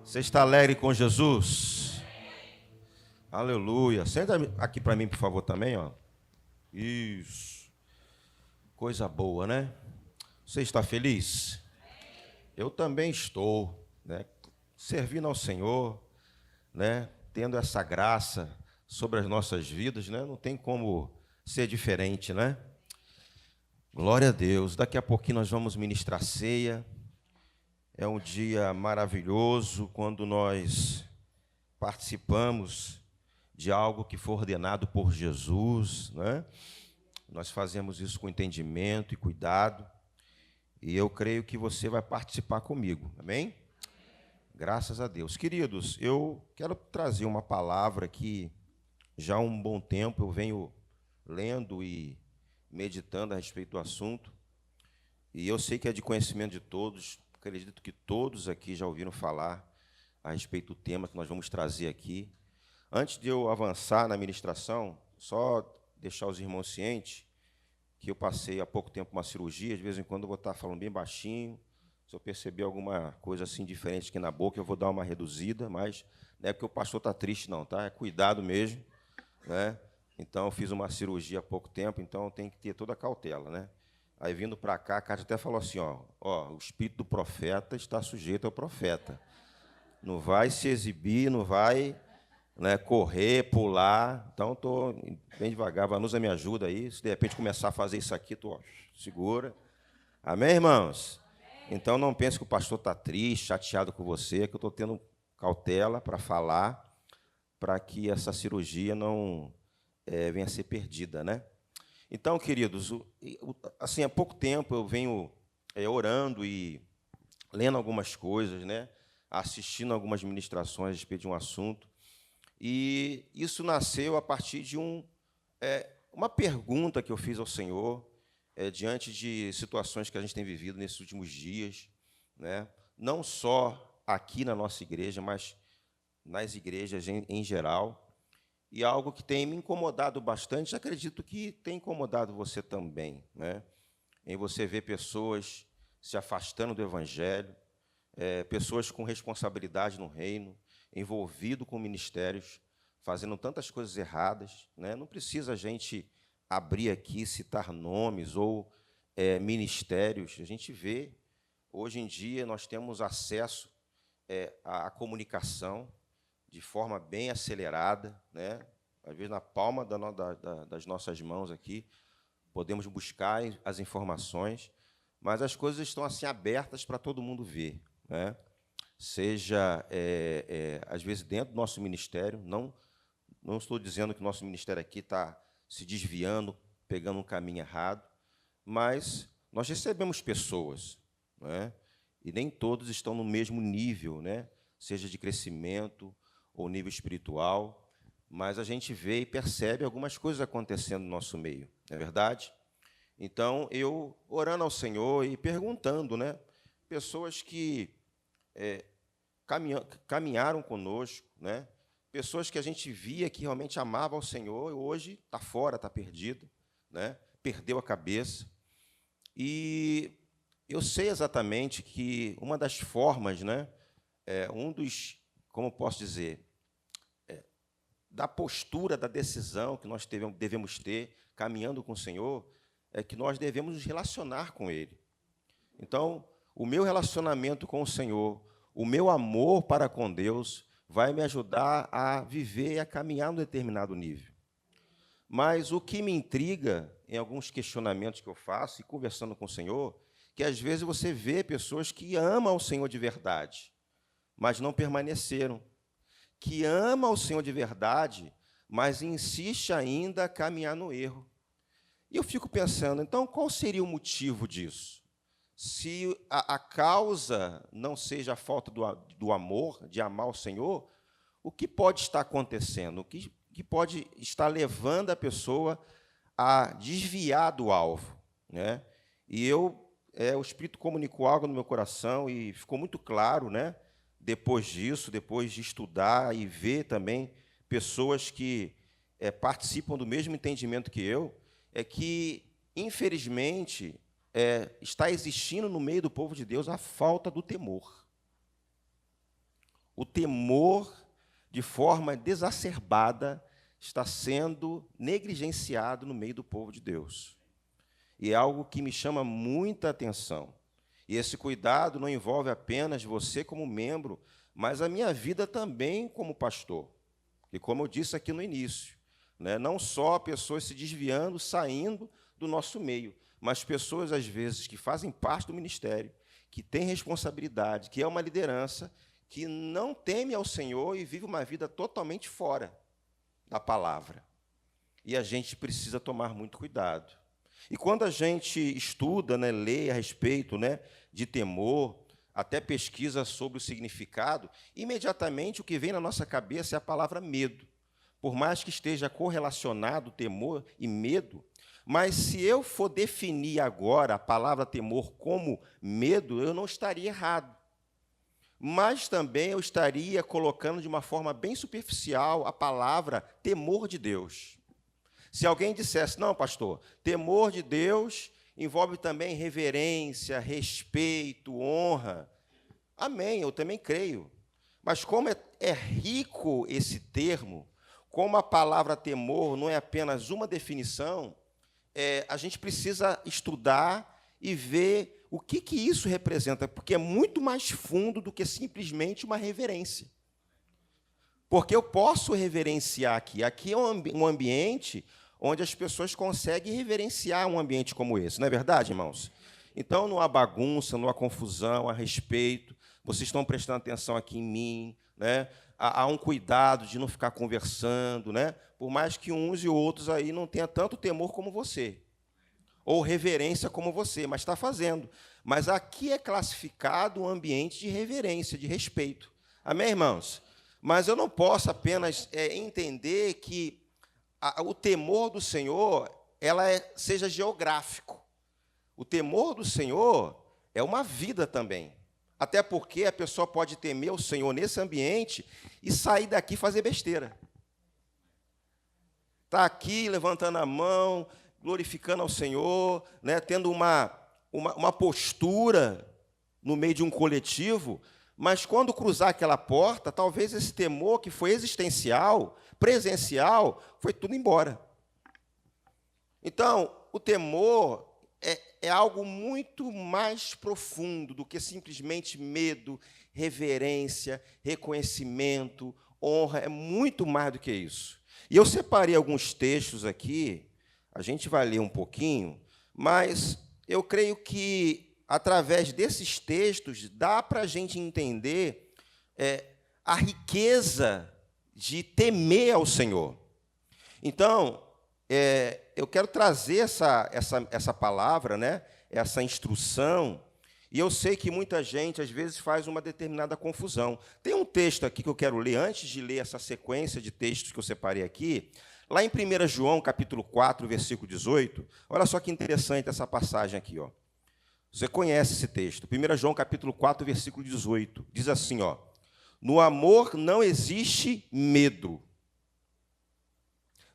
Você está alegre com Jesus? Aleluia. Senta aqui para mim, por favor, também, ó. Isso. Coisa boa, né? Você está feliz? Eu também estou, né? Servindo ao Senhor, né? Tendo essa graça sobre as nossas vidas, né? Não tem como ser diferente, né? Glória a Deus. Daqui a pouquinho nós vamos ministrar ceia. É um dia maravilhoso quando nós participamos de algo que foi ordenado por Jesus, né? Nós fazemos isso com entendimento e cuidado, e eu creio que você vai participar comigo, amém? Graças a Deus. Queridos, eu quero trazer uma palavra que já há um bom tempo eu venho lendo e meditando a respeito do assunto, e eu sei que é de conhecimento de todos, acredito que todos aqui já ouviram falar a respeito do tema que nós vamos trazer aqui. Antes de eu avançar na ministração, só deixar os irmãos cientes que eu passei há pouco tempo uma cirurgia, de vez em quando eu vou estar falando bem baixinho, se eu perceber alguma coisa assim diferente aqui na boca, eu vou dar uma reduzida, mas não é porque o pastor está triste não, tá? É cuidado mesmo, né? Então, eu fiz uma cirurgia há pouco tempo, então tem que ter toda a cautela, né? Aí, vindo para cá, a Cátia até falou assim, ó, o espírito do profeta está sujeito ao profeta. Não vai se exibir, não vai, né, correr, pular. Então, estou bem devagar. Vanusa me ajuda aí. Se, de repente, começar a fazer isso aqui, tu segura. Amém, irmãos? Então, não pense que o pastor está triste, chateado com você, que eu estou tendo cautela para falar, para que essa cirurgia não venha a ser perdida, né? Então, queridos, assim, há pouco tempo eu venho orando e lendo algumas coisas, né? Assistindo algumas ministrações a respeito de um assunto, e isso nasceu a partir de uma pergunta que eu fiz ao Senhor, diante de situações que a gente tem vivido nesses últimos dias, né? Não só aqui na nossa igreja, mas nas igrejas em geral, e algo que tem me incomodado bastante, acredito que tem incomodado você também, né? Em você ver pessoas se afastando do Evangelho, pessoas com responsabilidade no reino, envolvido com ministérios, fazendo tantas coisas erradas, né? Não precisa a gente abrir aqui, citar nomes ou ministérios. A gente vê, hoje em dia, nós temos acesso à comunicação de forma bem acelerada, né? Às vezes, na palma das nossas mãos aqui, podemos buscar as informações, mas as coisas estão assim abertas para todo mundo ver, né? Seja, às vezes, dentro do nosso ministério, não estou dizendo que o nosso ministério aqui está se desviando, pegando um caminho errado, mas nós recebemos pessoas, né? E nem todos estão no mesmo nível, né? Seja de crescimento ou nível espiritual, mas a gente vê e percebe algumas coisas acontecendo no nosso meio, não é verdade? Então, eu orando ao Senhor e perguntando, né? Pessoas que caminharam conosco, né? Pessoas que a gente via que realmente amavam ao Senhor e hoje está fora, está perdido, né? Perdeu a cabeça. E eu sei exatamente que uma das formas, né? Como posso dizer, da postura, da decisão que nós devemos ter, caminhando com o Senhor, é que nós devemos nos relacionar com Ele. Então, o meu relacionamento com o Senhor, o meu amor para com Deus, vai me ajudar a viver e a caminhar num determinado nível. Mas o que me intriga, em alguns questionamentos que eu faço, e conversando com o Senhor, que às vezes você vê pessoas que amam o Senhor de verdade, mas não permaneceram, que ama o Senhor de verdade, mas insiste ainda a caminhar no erro. E eu fico pensando, então, qual seria o motivo disso? Se a causa não seja a falta do amor, de amar o Senhor, o que pode estar acontecendo? O que pode estar levando a pessoa a desviar do alvo, né? E o Espírito comunicou algo no meu coração e ficou muito claro, né? Depois disso, depois de estudar e ver também pessoas que participam do mesmo entendimento que eu, é que, infelizmente, está existindo no meio do povo de Deus a falta do temor. o temor, de forma desacerbada, está sendo negligenciado no meio do povo de Deus. E é algo que me chama muita atenção. E esse cuidado não envolve apenas você como membro, mas a minha vida também como pastor. E como eu disse aqui no início, né, não só pessoas se desviando, saindo do nosso meio, mas pessoas, às vezes, que fazem parte do ministério, que têm responsabilidade, que é uma liderança, que não teme ao Senhor e vive uma vida totalmente fora da palavra. E a gente precisa tomar muito cuidado. E quando a gente estuda, né, lê a respeito, né, de temor, até pesquisa sobre o significado, imediatamente o que vem na nossa cabeça é a palavra medo. Por mais que esteja correlacionado temor e medo, mas se eu for definir agora a palavra temor como medo, eu não estaria errado. Mas também eu estaria colocando de uma forma bem superficial a palavra temor de Deus. Se alguém dissesse, não, pastor, temor de Deus envolve também reverência, respeito, honra. Amém, eu também creio. Mas como é rico esse termo, como a palavra temor não é apenas uma definição, a gente precisa estudar e ver o que isso representa, porque é muito mais fundo do que simplesmente uma reverência. Porque eu posso reverenciar aqui. Aqui é um ambiente onde as pessoas conseguem reverenciar um ambiente como esse, não é verdade, irmãos? Então, não há bagunça, não há confusão, há respeito. Vocês estão prestando atenção aqui em mim, né? Há um cuidado de não ficar conversando, né? Por mais que uns e outros aí não tenham tanto temor como você, ou reverência como você, mas está fazendo. Mas aqui é classificado um ambiente de reverência, de respeito. Amém, irmãos? Mas eu não posso apenas entender que o temor do Senhor seja geográfico. O temor do Senhor é uma vida também. Até porque a pessoa pode temer o Senhor nesse ambiente e sair daqui e fazer besteira. Está aqui levantando a mão, glorificando ao Senhor, né, tendo uma postura no meio de um coletivo, mas quando cruzar aquela porta, talvez esse temor que foi existencial, presencial, foi tudo embora. Então, o temor é algo muito mais profundo do que simplesmente medo, reverência, reconhecimento, honra, é muito mais do que isso. E eu separei alguns textos aqui, a gente vai ler um pouquinho, mas eu creio que, através desses textos, dá para a gente entender a riqueza de temer ao Senhor. Então, eu quero trazer essa palavra, né, essa instrução, e eu sei que muita gente, às vezes, faz uma determinada confusão. Tem um texto aqui que eu quero ler, antes de ler essa sequência de textos que eu separei aqui, lá em 1 João, capítulo 4, versículo 18, olha só que interessante essa passagem aqui. Ó. Você conhece esse texto. 1 João, capítulo 4, versículo 18, diz assim, ó, no amor não existe medo.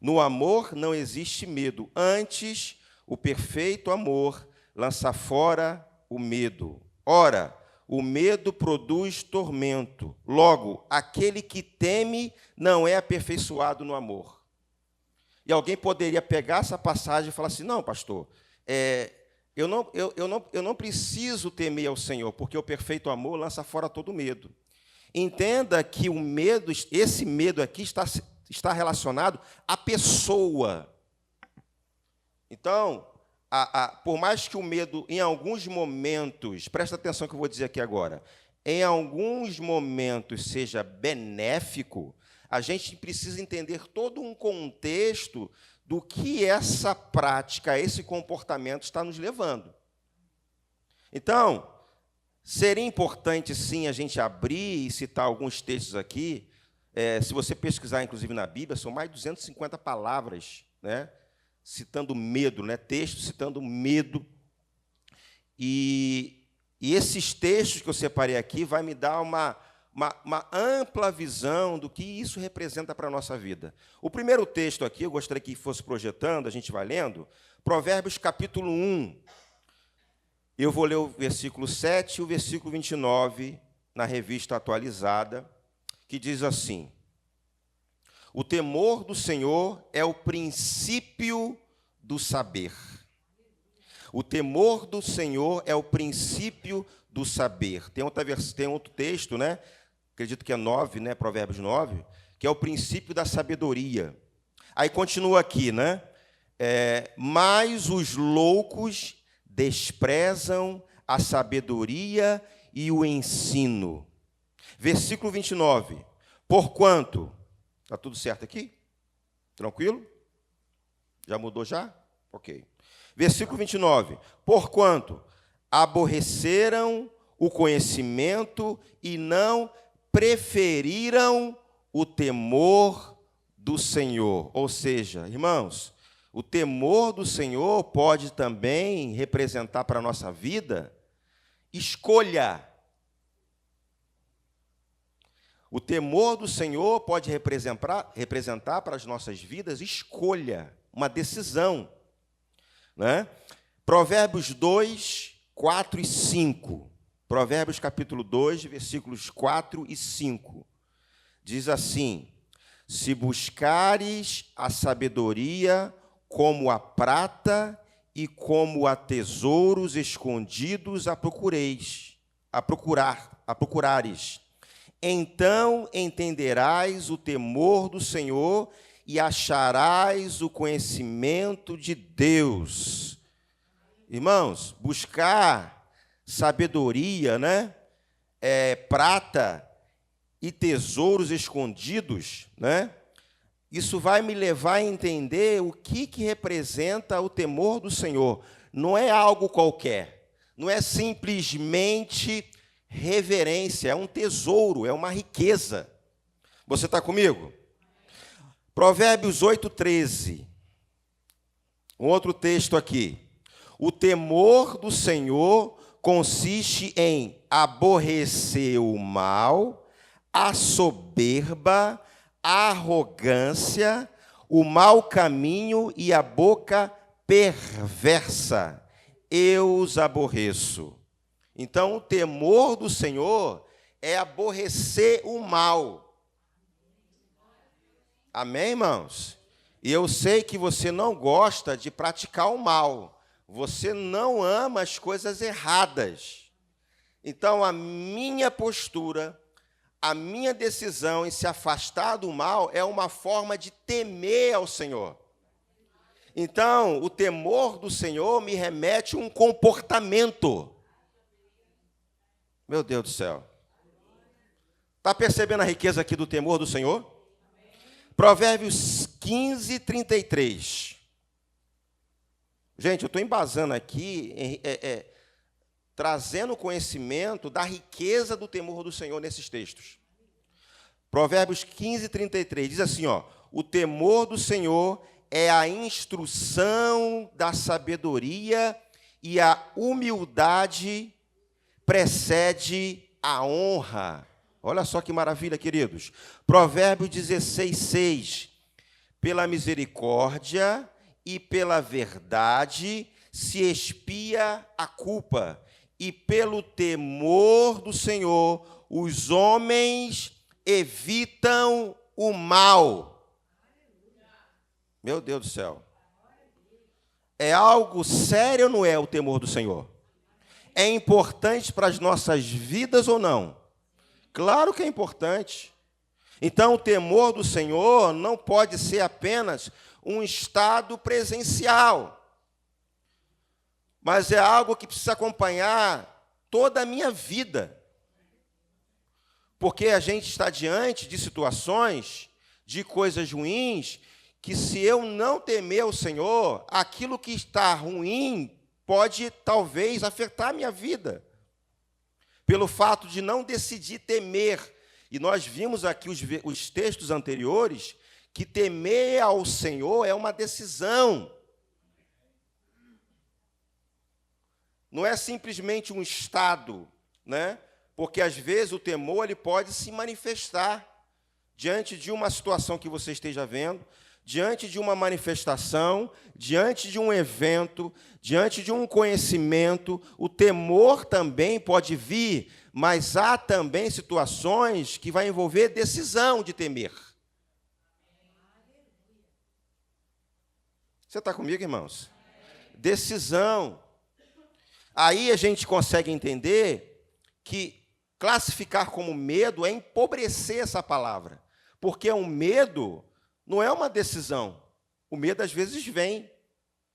No amor não existe medo. Antes, o perfeito amor lança fora o medo. Ora, o medo produz tormento. Logo, aquele que teme não é aperfeiçoado no amor. E alguém poderia pegar essa passagem e falar assim, não, pastor, eu não preciso temer ao Senhor, porque o perfeito amor lança fora todo medo. Entenda que o medo, esse medo aqui está relacionado à pessoa. Então, por mais que o medo, em alguns momentos, presta atenção que eu vou dizer aqui agora, em alguns momentos seja benéfico, a gente precisa entender todo um contexto do que essa prática, esse comportamento está nos levando. Então, seria importante, sim, a gente abrir e citar alguns textos aqui. Se você pesquisar, inclusive, na Bíblia, são mais de 250 palavras, né, citando medo, né, textos citando medo. E esses textos que eu separei aqui vai me dar uma ampla visão do que isso representa para a nossa vida. O primeiro texto aqui, eu gostaria que fosse projetando, a gente vai lendo, Provérbios, capítulo 1. Eu vou ler o versículo 7 e o versículo 29, na revista atualizada. que diz assim: o temor do Senhor é o princípio do saber. O temor do Senhor é o princípio do saber. Tem outro texto, né? Acredito que é 9, né? Provérbios 9, que é o princípio da sabedoria. Aí continua aqui, né? Mas os loucos desprezam a sabedoria e o ensino. Versículo 29. Porquanto, está tudo certo aqui? Tranquilo? Já mudou já? Ok. Versículo 29. Porquanto aborreceram o conhecimento e não preferiram o temor do Senhor. Ou seja, irmãos, o temor do Senhor pode também representar para a nossa vida escolha. O temor do Senhor pode representar para as nossas vidas escolha, uma decisão. Né? Provérbios 2, 4 e 5. Provérbios capítulo 2, versículos 4 e 5. Diz assim: se buscares a sabedoria como a prata e como a tesouros escondidos a procurares. Então entenderás o temor do Senhor e acharás o conhecimento de Deus. Irmãos, buscar sabedoria, né? Prata e tesouros escondidos, né? Isso vai me levar a entender o que representa o temor do Senhor. Não é algo qualquer, não é simplesmente reverência, é um tesouro, é uma riqueza. Você está comigo? Provérbios 8:13. Um outro texto aqui. O temor do Senhor consiste em aborrecer o mal, a soberba, a arrogância, o mau caminho e a boca perversa. Eu os aborreço. Então, o temor do Senhor é aborrecer o mal. Amém, irmãos? E eu sei que você não gosta de praticar o mal. Você não ama as coisas erradas. Então, a minha postura, a minha decisão em se afastar do mal é uma forma de temer ao Senhor. Então, o temor do Senhor me remete a um comportamento. Meu Deus do céu. Está percebendo a riqueza aqui do temor do Senhor? Provérbios 15, 33. Gente, eu estou embasando aqui, trazendo conhecimento da riqueza do temor do Senhor nesses textos. Provérbios 15, 33, diz assim, ó: o temor do Senhor é a instrução da sabedoria e a humildade precede a honra. Olha só que maravilha, queridos. Provérbios 16, 6. Pela misericórdia e pela verdade se expia a culpa, e pelo temor do Senhor os homens evitam o mal. Meu Deus do céu. É algo sério ou não é o temor do Senhor? É importante para as nossas vidas ou não? Claro que é importante. Então, o temor do Senhor não pode ser apenas um estado presencial, mas é algo que precisa acompanhar toda a minha vida. Porque a gente está diante de situações, de coisas ruins, que se eu não temer o Senhor, aquilo que está ruim pode talvez afetar a minha vida. Pelo fato de não decidir temer. E nós vimos aqui os textos anteriores, que temer ao Senhor é uma decisão. Não é simplesmente um estado, né? Porque às vezes o temor ele pode se manifestar diante de uma situação que você esteja vendo, diante de uma manifestação, diante de um evento, diante de um conhecimento. O temor também pode vir Mas há também situações que vai envolver decisão de temer. Você está comigo, irmãos? Decisão. Aí a gente consegue entender que classificar como medo é empobrecer essa palavra. Porque um medo não é uma decisão. O medo, às vezes, vem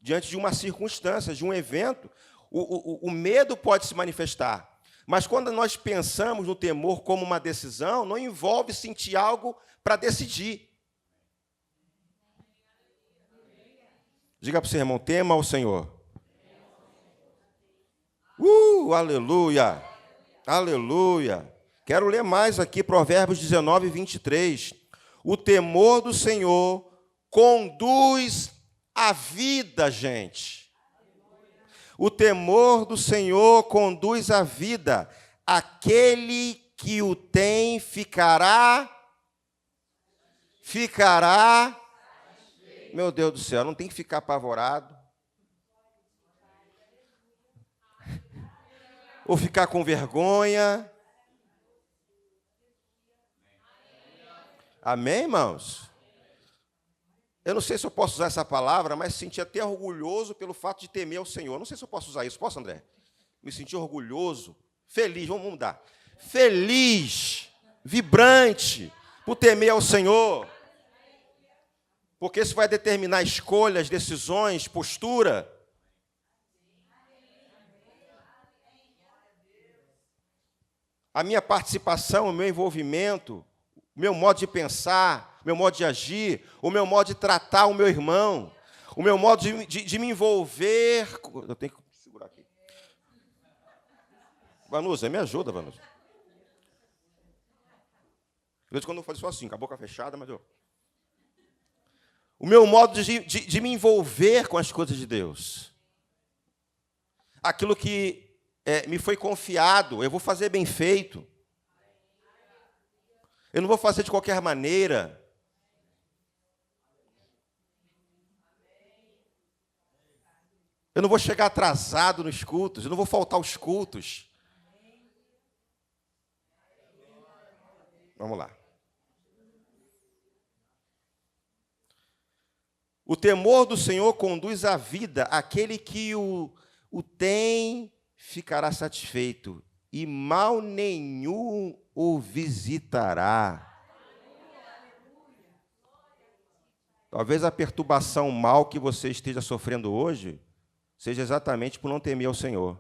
diante de uma circunstância, de um evento. O medo pode se manifestar. Mas quando nós pensamos no temor como uma decisão, não envolve sentir algo para decidir. Diga para o seu irmão, tema ao Senhor. Aleluia! Aleluia! Quero ler mais aqui, Provérbios 19, 23. O temor do Senhor conduz a vida, gente. O temor do Senhor conduz a vida. Aquele que o tem ficará. Meu Deus do céu, não tem que ficar apavorado. Ou ficar com vergonha. Amém, irmãos? Eu não sei se eu posso usar essa palavra, mas senti até orgulhoso pelo fato de temer ao Senhor. Não sei se eu posso usar isso. Posso, André? Me senti orgulhoso, feliz, vamos mudar. Feliz, vibrante, por temer ao Senhor. Porque isso vai determinar escolhas, decisões, postura. A minha participação, o meu envolvimento, o meu modo de pensar, o meu modo de agir, o meu modo de tratar o meu irmão, o meu modo de me envolver. Eu tenho que segurar aqui. Vanusa, me ajuda, Vanusa. De vez em quando eu falo só assim, com a boca fechada, mas eu... O meu modo de me envolver com as coisas de Deus. Aquilo que me foi confiado, eu vou fazer bem feito. Eu não vou fazer de qualquer maneira. Eu não vou chegar atrasado nos cultos, eu não vou faltar aos cultos. Vamos lá. O temor do Senhor conduz à vida. Aquele que o tem ficará satisfeito, e mal nenhum o visitará. Talvez a perturbação mal que você esteja sofrendo hoje seja exatamente por não temer ao Senhor.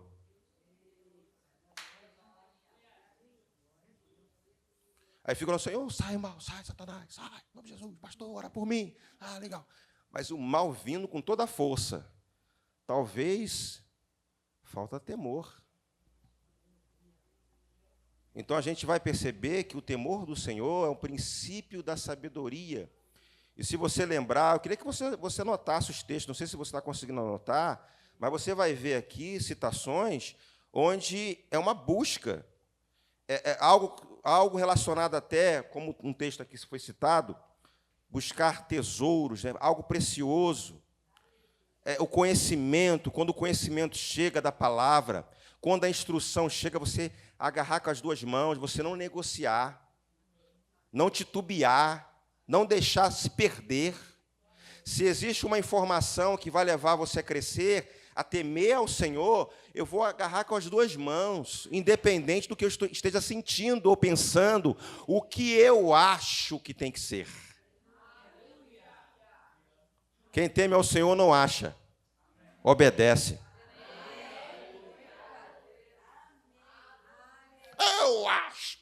Aí fica no Senhor, sai mal, sai Satanás, sai, em nome de Jesus, pastor, ora por mim. Ah, legal. Mas o mal vindo com toda a força. Talvez falta temor. Então a gente vai perceber que o temor do Senhor é um princípio da sabedoria. E se você lembrar, eu queria que você anotasse os textos, não sei se você está conseguindo anotar, mas você vai ver aqui citações onde é uma busca. Algo relacionado até, como um texto aqui foi citado, buscar tesouros, né? Algo precioso. O conhecimento, quando o conhecimento chega da palavra, quando a instrução chega, você agarrar com as duas mãos, você não negociar, não titubear, não deixar se perder. Se existe uma informação que vai levar você a crescer, a temer ao Senhor, eu vou agarrar com as duas mãos, independente do que eu esteja sentindo ou pensando, o que eu acho que tem que ser. Quem teme ao Senhor não acha, obedece. Eu acho.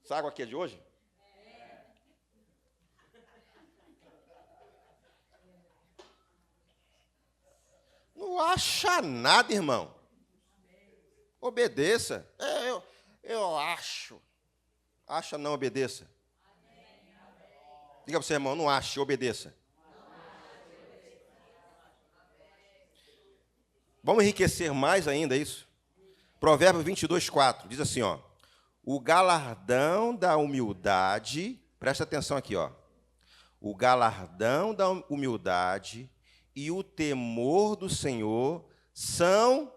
Essa água aqui é de hoje? Não acha nada, irmão. Obedeça. Eu acho. Acha, não obedeça. Diga para o seu irmão, não ache, obedeça. Vamos enriquecer mais ainda isso? Provérbios 22, 4, diz assim, ó. O galardão da humildade, presta atenção aqui, ó. O galardão da humildade e o temor do Senhor são...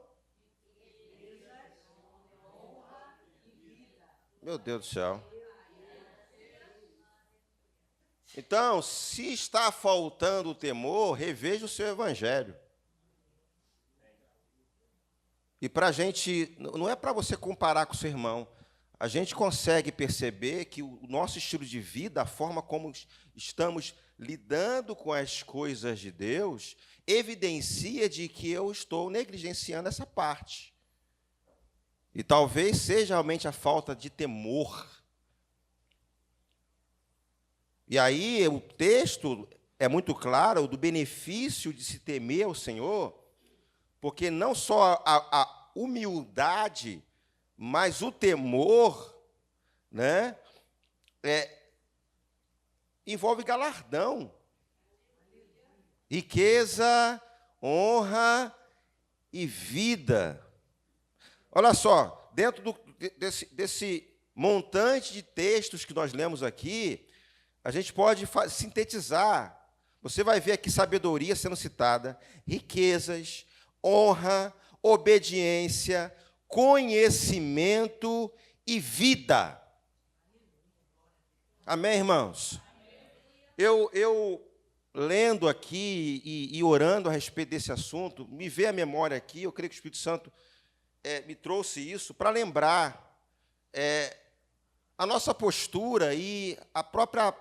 Meu Deus do céu. Então, se está faltando o temor, reveja o seu evangelho. E para a gente, não é para você comparar com o seu irmão, a gente consegue perceber que o nosso estilo de vida, a forma como estamos lidando com as coisas de Deus, evidencia de que eu estou negligenciando essa parte. E talvez seja realmente a falta de temor. E aí o texto é muito claro do benefício de se temer ao Senhor, porque não só a humildade, mas o temor, né, envolve galardão, riqueza, honra e vida. Olha só, dentro desse montante de textos que nós lemos aqui, a gente pode sintetizar. Você vai ver aqui sabedoria sendo citada, riquezas, honra, obediência, conhecimento e vida. Amém, irmãos? Eu lendo aqui e orando a respeito desse assunto, me veio à memória aqui, eu creio que o Espírito Santo me trouxe isso para lembrar a nossa postura e a própria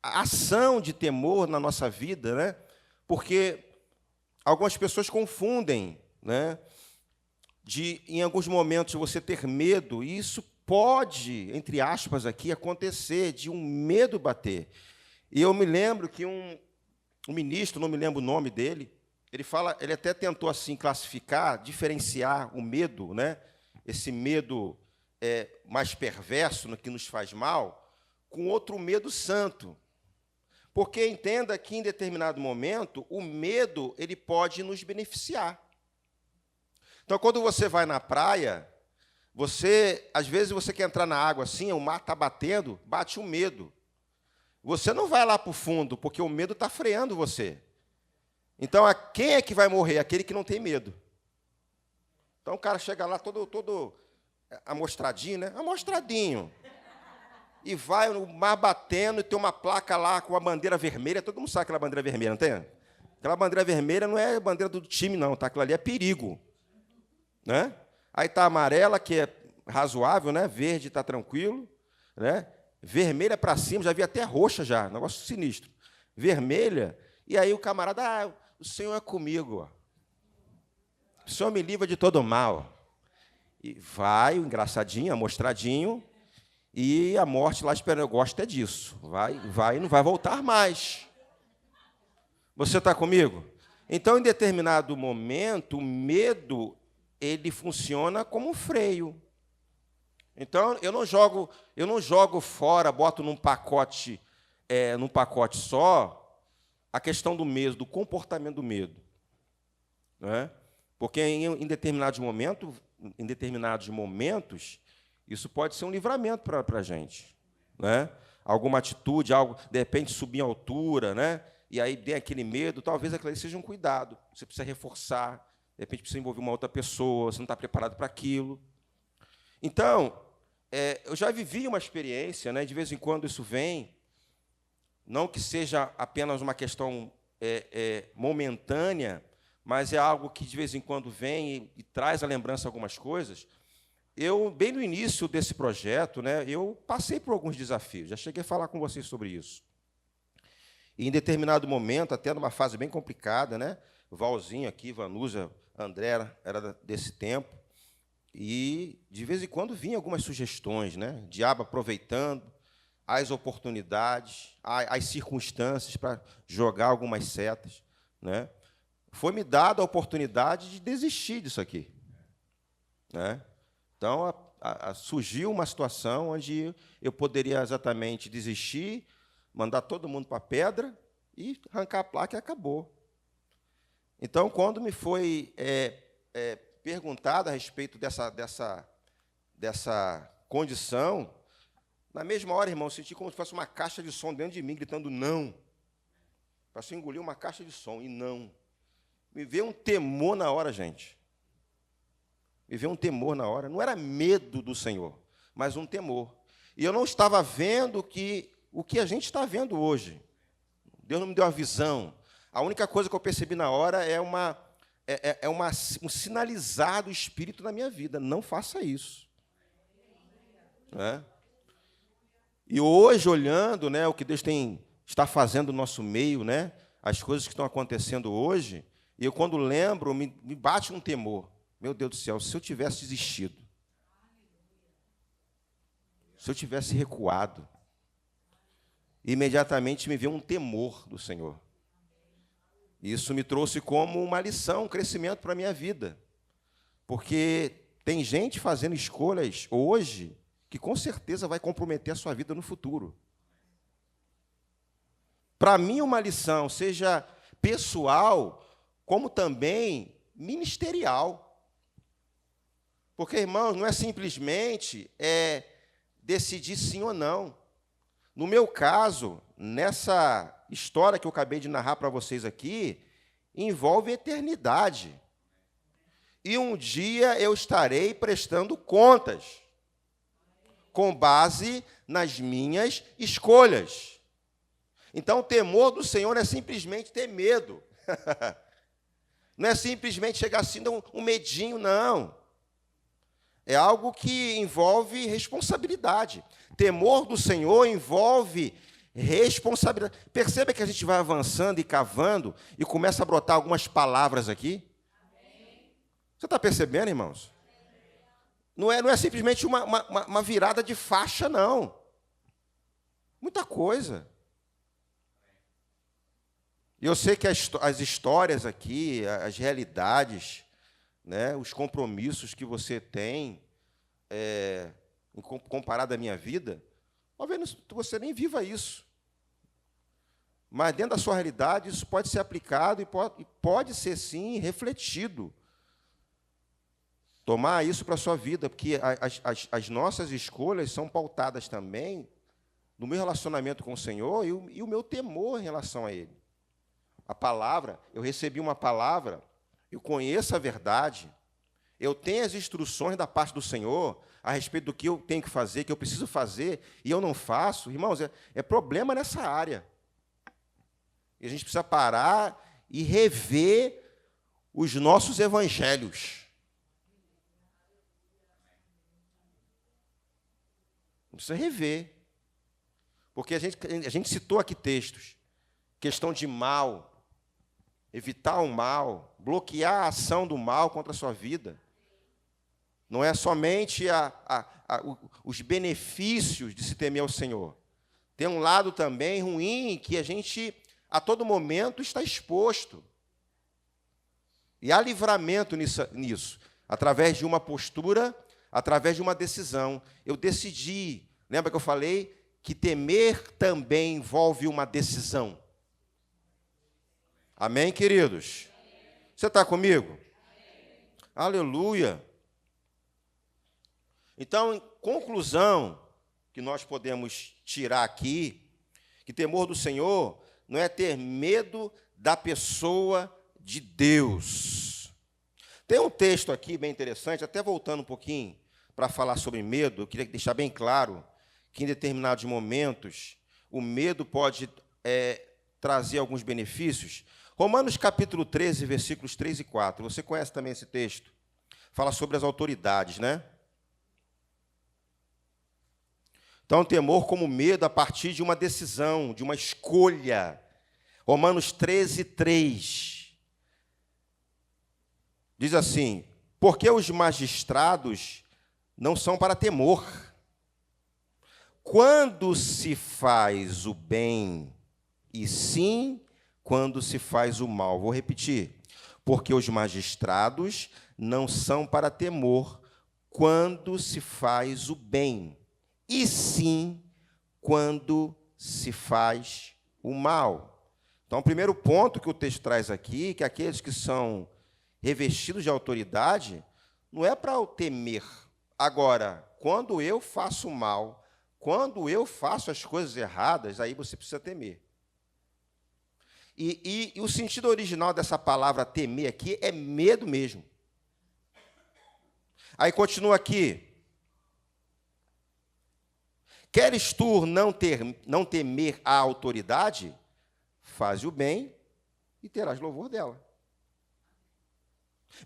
ação de temor na nossa vida, né? Porque algumas pessoas confundem, né, em alguns momentos, você ter medo, e isso pode, entre aspas, aqui, acontecer, de um medo bater. E eu me lembro que um ministro, não me lembro o nome dele, ele até tentou assim classificar, diferenciar o medo, né, esse medo mais perverso, no que nos faz mal, com outro medo santo. Porque entenda que, em determinado momento, o medo ele pode nos beneficiar. Então, quando você vai na praia, às vezes você quer entrar na água assim, o mar está batendo, bate o medo. Você não vai lá para o fundo, porque o medo está freando você. Então, quem é que vai morrer? Aquele que não tem medo. Então, o cara chega lá todo amostradinho, né? Amostradinho. E vai o mar batendo, e tem uma placa lá com a bandeira vermelha. Todo mundo sabe aquela bandeira vermelha, não tem? Aquela bandeira vermelha não é bandeira do time, não, tá? Aquilo ali é perigo. Né? Aí está a amarela, que é razoável, né? Verde está tranquilo. Né? Vermelha para cima, já vi até roxa já, negócio sinistro. Vermelha, e aí o camarada, o Senhor é comigo. Ó. O Senhor me livra de todo mal. E vai, o engraçadinho, amostradinho, e a morte lá esperando. Eu gosto é disso. Vai e não vai voltar mais. Você está comigo? Então, em determinado momento, o medo ele funciona como um freio. Então, eu não jogo fora, boto num pacote só a questão do medo, do comportamento do medo. Né? Porque em determinados momentos, isso pode ser um livramento para a gente. Né? Alguma atitude, algo, de repente, subir em altura, né? E aí tem aquele medo, talvez aquilo ali seja um cuidado. Você precisa reforçar, de repente precisa envolver uma outra pessoa, você não está preparado para aquilo. Então, eu já vivi uma experiência, né? De vez em quando isso vem, não que seja apenas uma questão momentânea, mas é algo que de vez em quando vem e traz à lembrança algumas coisas. Bem no início desse projeto, né, eu passei por alguns desafios, já cheguei a falar com vocês sobre isso. E, em determinado momento, até numa fase bem complicada, né, Valzinho aqui, Vanusa, André, era desse tempo, e, de vez em quando, vinham algumas sugestões, né, diabo aproveitando as oportunidades, as circunstâncias para jogar algumas setas. Né. Foi-me dada a oportunidade de desistir disso aqui. Né. Então, surgiu uma situação onde eu poderia exatamente desistir, mandar todo mundo para a pedra e arrancar a placa e acabou. Então, quando me foi perguntado a respeito dessa condição, na mesma hora, irmão, eu senti como se fosse uma caixa de som dentro de mim, gritando não. Para se engolir uma caixa de som, e não. Me veio um temor na hora, gente. Me veio um temor na hora. Não era medo do Senhor, mas um temor. E eu não estava vendo o que a gente está vendo hoje. Deus não me deu a visão. A única coisa que eu percebi na hora é um sinalizar do Espírito na minha vida. Não faça isso. E hoje, olhando, né, o que Deus está fazendo no nosso meio, né, as coisas que estão acontecendo hoje, e eu, quando lembro, me bate um temor. Meu Deus do céu, se eu tivesse desistido, se eu tivesse recuado, imediatamente me veio um temor do Senhor. Isso me trouxe como uma lição, um crescimento para a minha vida. Porque tem gente fazendo escolhas hoje que com certeza vai comprometer a sua vida no futuro. Para mim, uma lição, seja pessoal, como também ministerial. Porque, irmãos, não é simplesmente decidir sim ou não. No meu caso, nessa história que eu acabei de narrar para vocês aqui, envolve eternidade. E um dia eu estarei prestando contas, com base nas minhas escolhas. Então, o temor do Senhor não é simplesmente ter medo. Não é simplesmente chegar assim, dar um medinho, não. É algo que envolve responsabilidade. Temor do Senhor envolve responsabilidade. Perceba que a gente vai avançando e cavando e começa a brotar algumas palavras aqui. Você está percebendo, irmãos? Não é simplesmente uma virada de faixa, não. Muita coisa. E eu sei que as histórias aqui, as realidades, né, os compromissos que você tem, comparado à minha vida, talvez você nem viva isso. Mas, dentro da sua realidade, isso pode ser aplicado e pode ser, sim, refletido. Tomar isso para a sua vida, porque as nossas escolhas são pautadas também no meu relacionamento com o Senhor e o meu temor em relação a Ele. A palavra, eu recebi uma palavra, eu conheço a verdade, eu tenho as instruções da parte do Senhor a respeito do que eu tenho que fazer, que eu preciso fazer, e eu não faço. Irmãos, é problema nessa área. E a gente precisa parar e rever os nossos evangelhos. Precisa rever. Porque a gente citou aqui textos. Questão de mal, evitar o mal, bloquear a ação do mal contra a sua vida. Não é somente os benefícios de se temer ao Senhor. Tem um lado também ruim que a gente, a todo momento, está exposto. E há livramento nisso, através de uma postura, através de uma decisão. Eu decidi, lembra que eu falei que temer também envolve uma decisão. Amém, queridos? Você está comigo? Aleluia. Então, em conclusão, que nós podemos tirar aqui, que temor do Senhor não é ter medo da pessoa de Deus. Tem um texto aqui bem interessante, até voltando um pouquinho para falar sobre medo, eu queria deixar bem claro que em determinados momentos o medo pode trazer alguns benefícios. Romanos capítulo 13, versículos 3 e 4. Você conhece também esse texto? Fala sobre as autoridades, né? Então, temor como medo a partir de uma decisão, de uma escolha. Romanos 13, 3. Diz assim: porque os magistrados não são para temor, quando se faz o bem, e sim quando se faz o mal. Vou repetir. Porque os magistrados não são para temor quando se faz o bem, e sim quando se faz o mal. Então, o primeiro ponto que o texto traz aqui, que aqueles que são revestidos de autoridade, não é para o temer. Agora, quando eu faço o mal, quando eu faço as coisas erradas, aí você precisa temer. E o sentido original dessa palavra temer aqui é medo mesmo. Aí continua aqui. Queres tu não temer a autoridade? Faze o bem e terás louvor dela.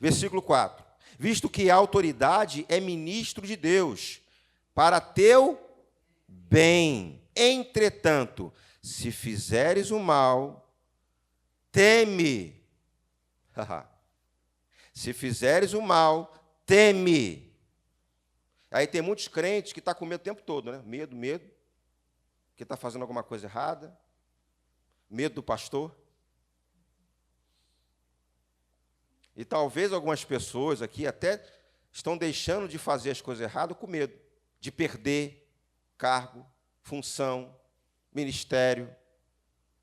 Versículo 4. Visto que a autoridade é ministro de Deus, para teu bem. Entretanto, se fizeres o mal, teme. Se fizeres o mal, teme. Aí tem muitos crentes que estão com medo o tempo todo, né? Medo, que está fazendo alguma coisa errada. Medo do pastor. E talvez algumas pessoas aqui até estão deixando de fazer as coisas erradas com medo de perder cargo, função, ministério.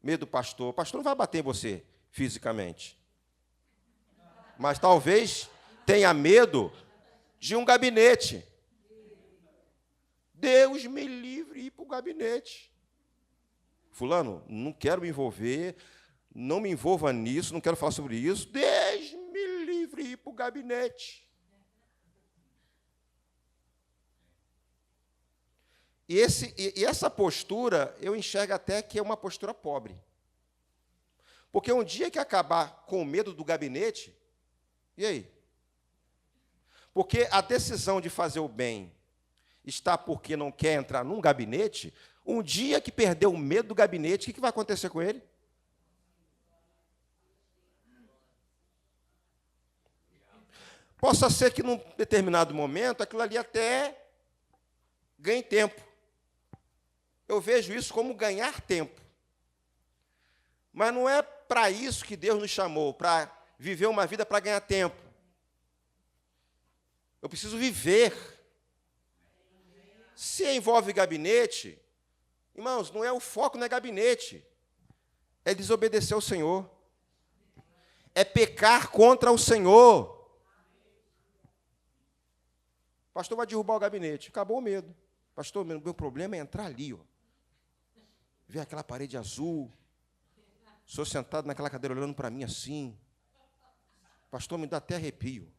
Medo do pastor. O pastor não vai bater em você fisicamente. Mas talvez tenha medo de um gabinete. Deus me livre de ir para o gabinete. Fulano, não quero me envolver, não me envolva nisso, não quero falar sobre isso. Deus me livre de ir para o gabinete. E essa postura, eu enxergo até que é uma postura pobre. Porque um dia que acabar com o medo do gabinete, e aí? Porque a decisão de fazer o bem está porque não quer entrar num gabinete, um dia que perder o medo do gabinete, o que vai acontecer com ele? Possa ser que, num determinado momento, aquilo ali até ganhe tempo. Eu vejo isso como ganhar tempo. Mas não é para isso que Deus nos chamou, para viver uma vida para ganhar tempo. Eu preciso viver. Se envolve gabinete, irmãos, não é o foco, não é gabinete. É desobedecer ao Senhor. É pecar contra o Senhor. Pastor vai derrubar o gabinete. Acabou o medo. Pastor, meu problema é entrar ali, ó. Ver aquela parede azul. Sou sentado naquela cadeira olhando para mim assim. Pastor, me dá até arrepio.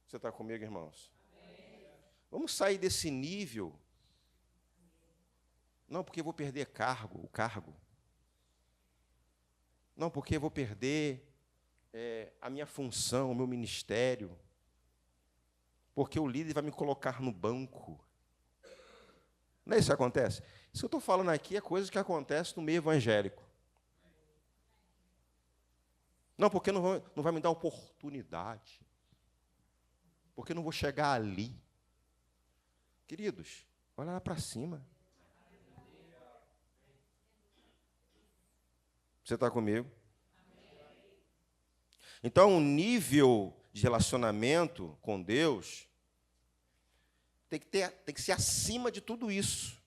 Você está comigo, irmãos? Vamos sair desse nível. Não, porque eu vou perder o cargo. Não, porque eu vou perder a minha função, o meu ministério. Porque o líder vai me colocar no banco. Não é isso que acontece? Isso que eu estou falando aqui é coisas que acontecem no meio evangélico. Não, porque não vai me dar oportunidade. Porque eu não vou chegar ali. Queridos, olha lá para cima. Você está comigo? Então, o nível de relacionamento com Deus tem que ser acima de tudo isso.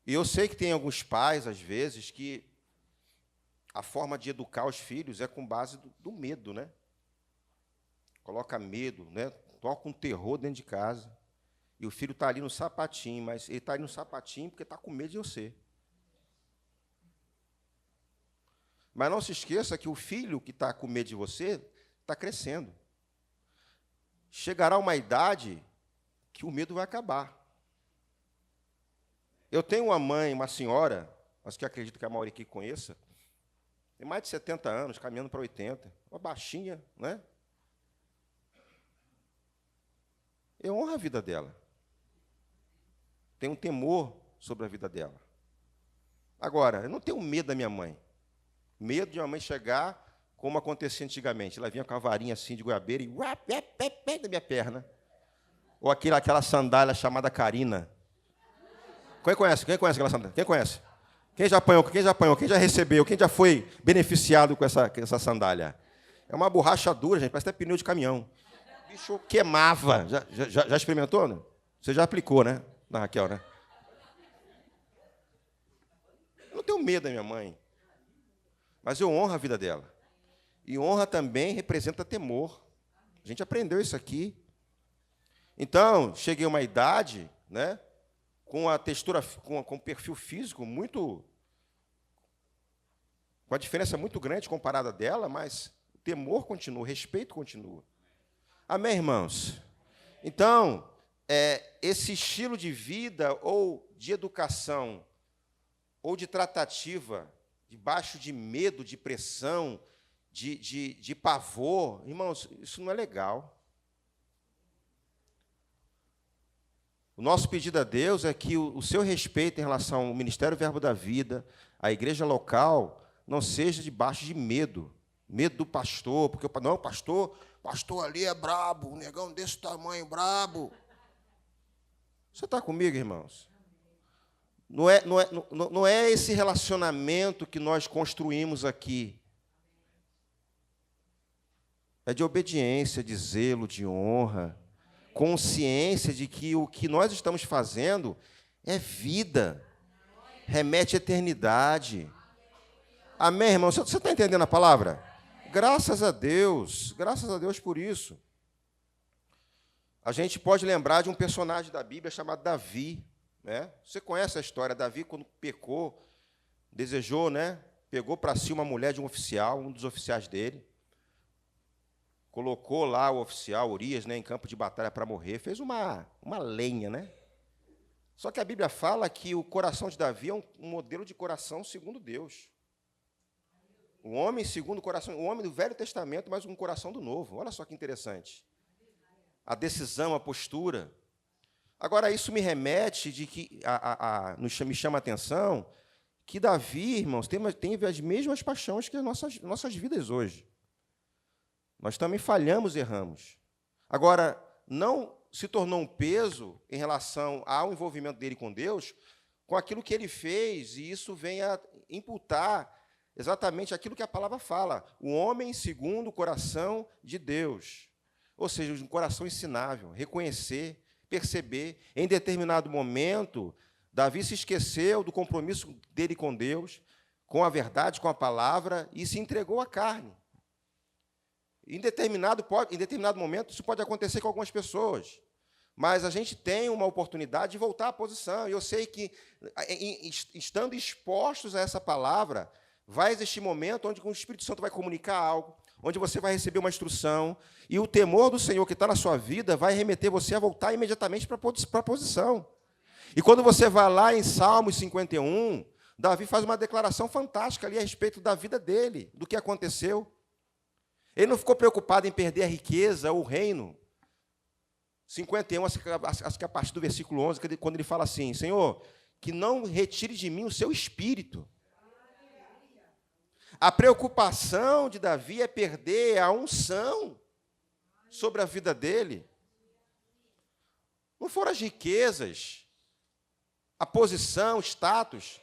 E eu sei que tem alguns pais, às vezes, que a forma de educar os filhos é com base do medo, né? Coloca medo, né? Toca um terror dentro de casa. E o filho está ali no sapatinho, mas ele está ali no sapatinho porque está com medo de você. Mas não se esqueça que o filho que está com medo de você está crescendo. Chegará uma idade que o medo vai acabar. Eu tenho uma mãe, uma senhora, mas que acredito que a maioria aqui conheça, tem mais de 70 anos, caminhando para 80, uma baixinha, né? Eu honro a vida dela. Tenho um temor sobre a vida dela. Agora, eu não tenho medo da minha mãe. Medo de uma mãe chegar como acontecia antigamente. Ela vinha com a varinha assim de goiabeira e da minha perna. Ou aquela sandália chamada Karina. Quem conhece aquela sandália? Quem conhece? Quem já apanhou? Quem já recebeu? Quem já foi beneficiado com essa sandália? É uma borracha dura, gente, parece até pneu de caminhão. O bicho queimava. Já experimentou, né? Você já aplicou, né? Na Raquel, né? Eu não tenho medo da minha mãe. Mas eu honro a vida dela. E honra também representa temor. A gente aprendeu isso aqui. Então, cheguei a uma idade, né, com a textura, com um perfil físico muito, com a diferença muito grande comparada dela, mas o temor continua, o respeito continua. Amém, irmãos? Então, esse estilo de vida ou de educação ou de tratativa debaixo de medo, de pressão, de pavor, irmãos, isso não é legal. O nosso pedido a Deus é que o seu respeito em relação ao Ministério Verbo da Vida, à igreja local, não seja debaixo de medo. Medo do pastor, porque não, pastor ali é brabo, um negão desse tamanho, brabo. Você está comigo, irmãos? Não é esse relacionamento que nós construímos aqui. É de obediência, de zelo, de honra, consciência de que o que nós estamos fazendo é vida, remete à eternidade. Amém, irmão? Você está entendendo a palavra? Graças a Deus por isso. A gente pode lembrar de um personagem da Bíblia chamado Davi, né? Você conhece a história? Davi, quando pecou, desejou, né? Pegou para si uma mulher de um oficial, um dos oficiais dele, colocou lá o oficial, Urias, né, em campo de batalha para morrer, fez uma lenha, né? Só que a Bíblia fala que o coração de Davi é um modelo de coração segundo Deus. Um homem segundo o coração, um homem do Velho Testamento, mas um coração do Novo. Olha só que interessante. A decisão, a postura. Agora, isso me remete de que me chama a atenção que Davi, irmãos, tem as mesmas paixões que as nossas vidas hoje. Nós também falhamos e erramos. Agora, não se tornou um peso em relação ao envolvimento dele com Deus, com aquilo que ele fez, e isso vem a imputar exatamente aquilo que a palavra fala, o homem segundo o coração de Deus. Ou seja, um coração ensinável, reconhecer, perceber. Em determinado momento, Davi se esqueceu do compromisso dele com Deus, com a verdade, com a palavra, e se entregou à carne. Em determinado momento, isso pode acontecer com algumas pessoas, mas a gente tem uma oportunidade de voltar à posição. E eu sei que, estando expostos a essa palavra, vai existir momento onde o Espírito Santo vai comunicar algo, onde você vai receber uma instrução, e o temor do Senhor que está na sua vida vai remeter você a voltar imediatamente para a posição. E quando você vai lá em Salmos 51, Davi faz uma declaração fantástica ali a respeito da vida dele, do que aconteceu. Ele não ficou preocupado em perder a riqueza ou o reino. 51, acho que a partir do versículo 11, quando ele fala assim, Senhor, que não retire de mim o seu espírito. A preocupação de Davi é perder a unção sobre a vida dele. Não foram as riquezas, a posição, o status.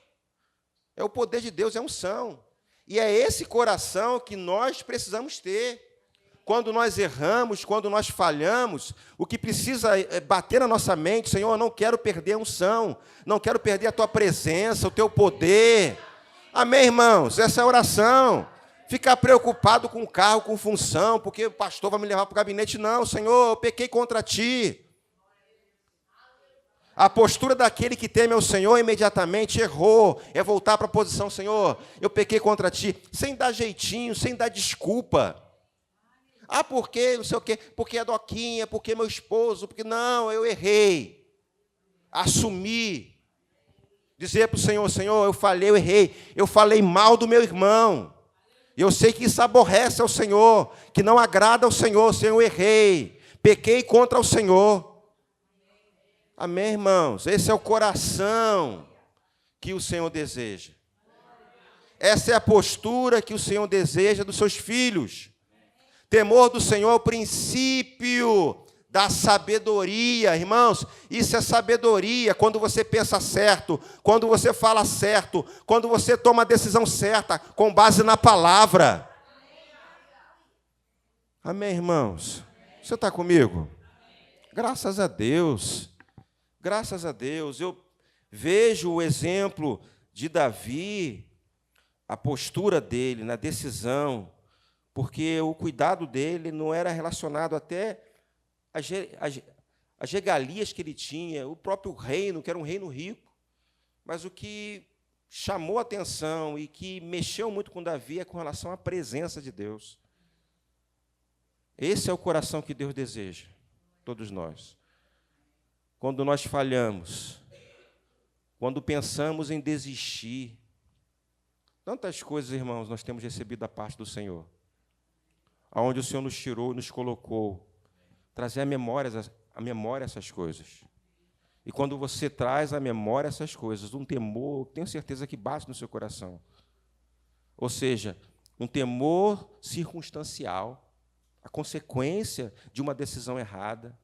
É o poder de Deus, é a unção. E é esse coração que nós precisamos ter. Quando nós erramos, quando nós falhamos, o que precisa bater na nossa mente, Senhor, eu não quero perder a unção, não quero perder a Tua presença, o Teu poder. Amém, irmãos? Essa é a oração. Ficar preocupado com o carro, com função, porque o pastor vai me levar para o gabinete. Não, Senhor, eu pequei contra Ti. A postura daquele que teme ao Senhor imediatamente errou, é voltar para a posição, Senhor, eu pequei contra Ti, sem dar jeitinho, sem dar desculpa. Ah, por quê? Não sei o quê, porque é Doquinha, porque é meu esposo, porque não, eu errei. Assumi. Dizer para o Senhor, Senhor, eu falhei, eu errei, eu falei mal do meu irmão. Eu sei que isso aborrece ao Senhor, que não agrada ao Senhor, Senhor, eu errei, pequei contra o Senhor. Amém, irmãos? Esse é o coração que o Senhor deseja. Essa é a postura que o Senhor deseja dos seus filhos. Temor do Senhor é o princípio da sabedoria, irmãos. Isso é sabedoria, quando você pensa certo, quando você fala certo, quando você toma a decisão certa, com base na palavra. Amém, irmãos? Você está comigo? Graças a Deus. Graças a Deus, eu vejo o exemplo de Davi, a postura dele na decisão, porque o cuidado dele não era relacionado até as regalias que ele tinha, o próprio reino, que era um reino rico. Mas o que chamou a atenção e que mexeu muito com Davi é com relação à presença de Deus. Esse é o coração que Deus deseja, todos nós. Quando nós falhamos, quando pensamos em desistir, tantas coisas, irmãos, nós temos recebido da parte do Senhor, aonde o Senhor nos tirou, nos colocou, trazer à memória essas coisas. E quando você traz à memória essas coisas, um temor, tenho certeza que bate no seu coração. Ou seja, um temor circunstancial, a consequência de uma decisão errada.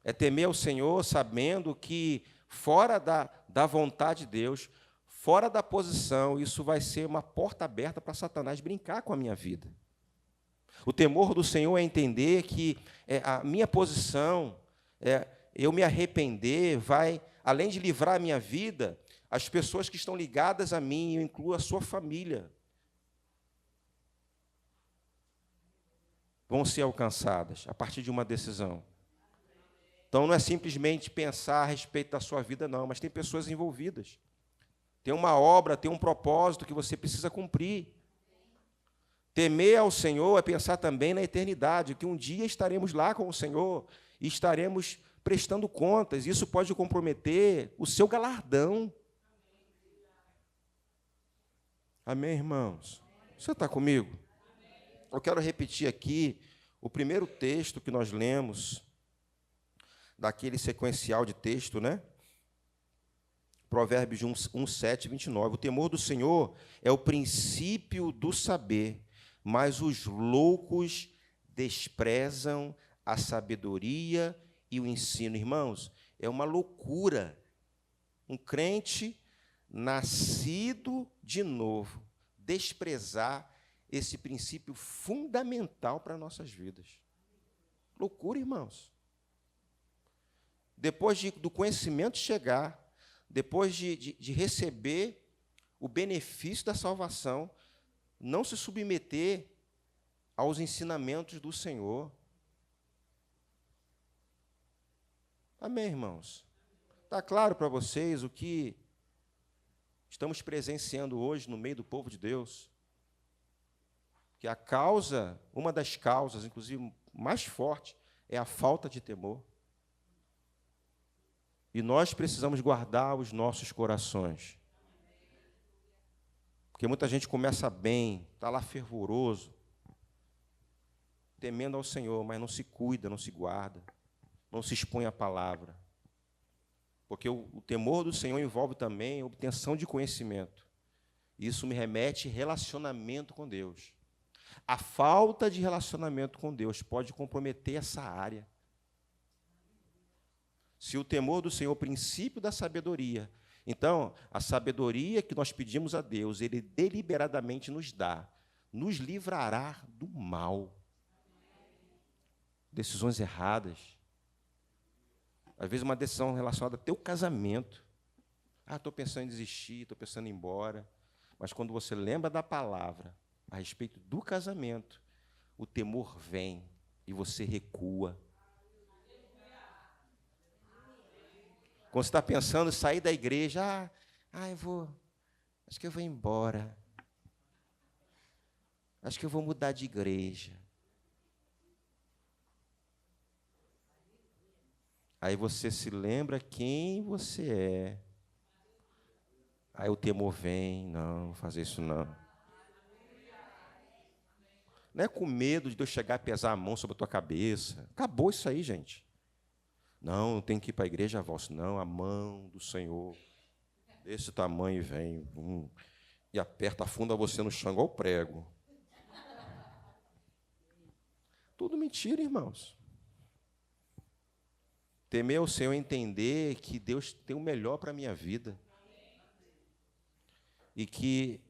É temer ao Senhor sabendo que, fora da vontade de Deus, fora da posição, isso vai ser uma porta aberta para Satanás brincar com a minha vida. O temor do Senhor é entender que a minha posição, eu me arrepender, vai, além de livrar a minha vida, as pessoas que estão ligadas a mim, eu incluo a sua família, vão ser alcançadas a partir de uma decisão. Então, não é simplesmente pensar a respeito da sua vida, não, mas tem pessoas envolvidas. Tem uma obra, tem um propósito que você precisa cumprir. Temer ao Senhor é pensar também na eternidade, que um dia estaremos lá com o Senhor e estaremos prestando contas. Isso pode comprometer o seu galardão. Amém, irmãos? Você está comigo? Eu quero repetir aqui o primeiro texto que nós lemos, daquele sequencial de texto, né? Provérbios 1, 7, 29. O temor do Senhor é o princípio do saber, mas os loucos desprezam a sabedoria e o ensino. Irmãos, é uma loucura um crente nascido de novo desprezar esse princípio fundamental para nossas vidas. Loucura, irmãos. Depois do conhecimento chegar, depois de receber o benefício da salvação, não se submeter aos ensinamentos do Senhor. Amém, irmãos? Está claro para vocês o que estamos presenciando hoje no meio do povo de Deus? Que a causa, uma das causas, inclusive mais forte, é a falta de temor. E nós precisamos guardar os nossos corações. Porque muita gente começa bem, está lá fervoroso, temendo ao Senhor, mas não se cuida, não se guarda, não se expõe à palavra. Porque o temor do Senhor envolve também a obtenção de conhecimento. Isso me remete a relacionamento com Deus. A falta de relacionamento com Deus pode comprometer essa área. Se o temor do Senhor é o princípio da sabedoria, então, a sabedoria que nós pedimos a Deus, Ele deliberadamente nos dá, nos livrará do mal. Decisões erradas. Às vezes, uma decisão relacionada ao teu casamento. Estou pensando em desistir, estou pensando em ir embora. Mas quando você lembra da palavra a respeito do casamento, o temor vem e você recua. Quando você está pensando em sair da igreja, acho que eu vou embora. Acho que eu vou mudar de igreja. Aí você se lembra quem você é. Aí o temor vem, não vou fazer isso não. Não é com medo de Deus chegar e pesar a mão sobre a tua cabeça. Acabou isso aí, gente. Não, eu tenho que ir para a igreja, Valso. Não, a mão do Senhor, desse tamanho, vem e aperta, afunda você no chão, igual o prego. Tudo mentira, irmãos. Temer ao Senhor é entender que Deus tem o melhor para a minha vida. E que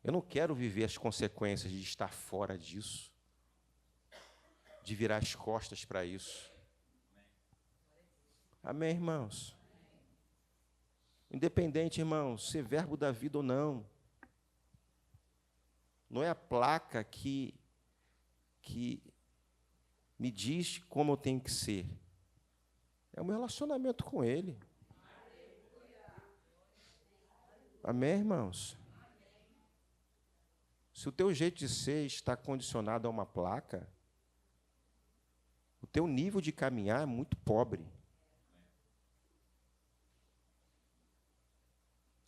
eu não quero viver as consequências de estar fora disso, de virar as costas para isso. Amém, irmãos? Independente, irmãos, ser verbo da vida ou não, não é a placa que me diz como eu tenho que ser. É o meu relacionamento com Ele. Amém, irmãos? Se o teu jeito de ser está condicionado a uma placa, o teu nível de caminhar é muito pobre.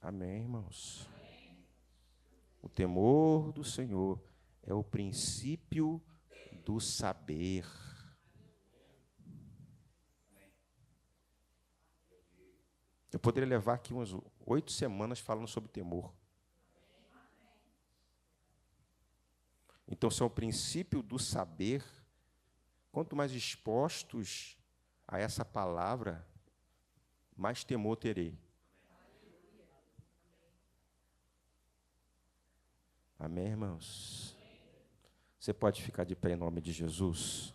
Amém, irmãos? O temor do Senhor é o princípio do saber. Eu poderia levar aqui umas 8 semanas falando sobre temor. Então, se é o princípio do saber, quanto mais expostos a essa palavra, mais temor terei. Amém, irmãos? Você pode ficar de pé em nome de Jesus?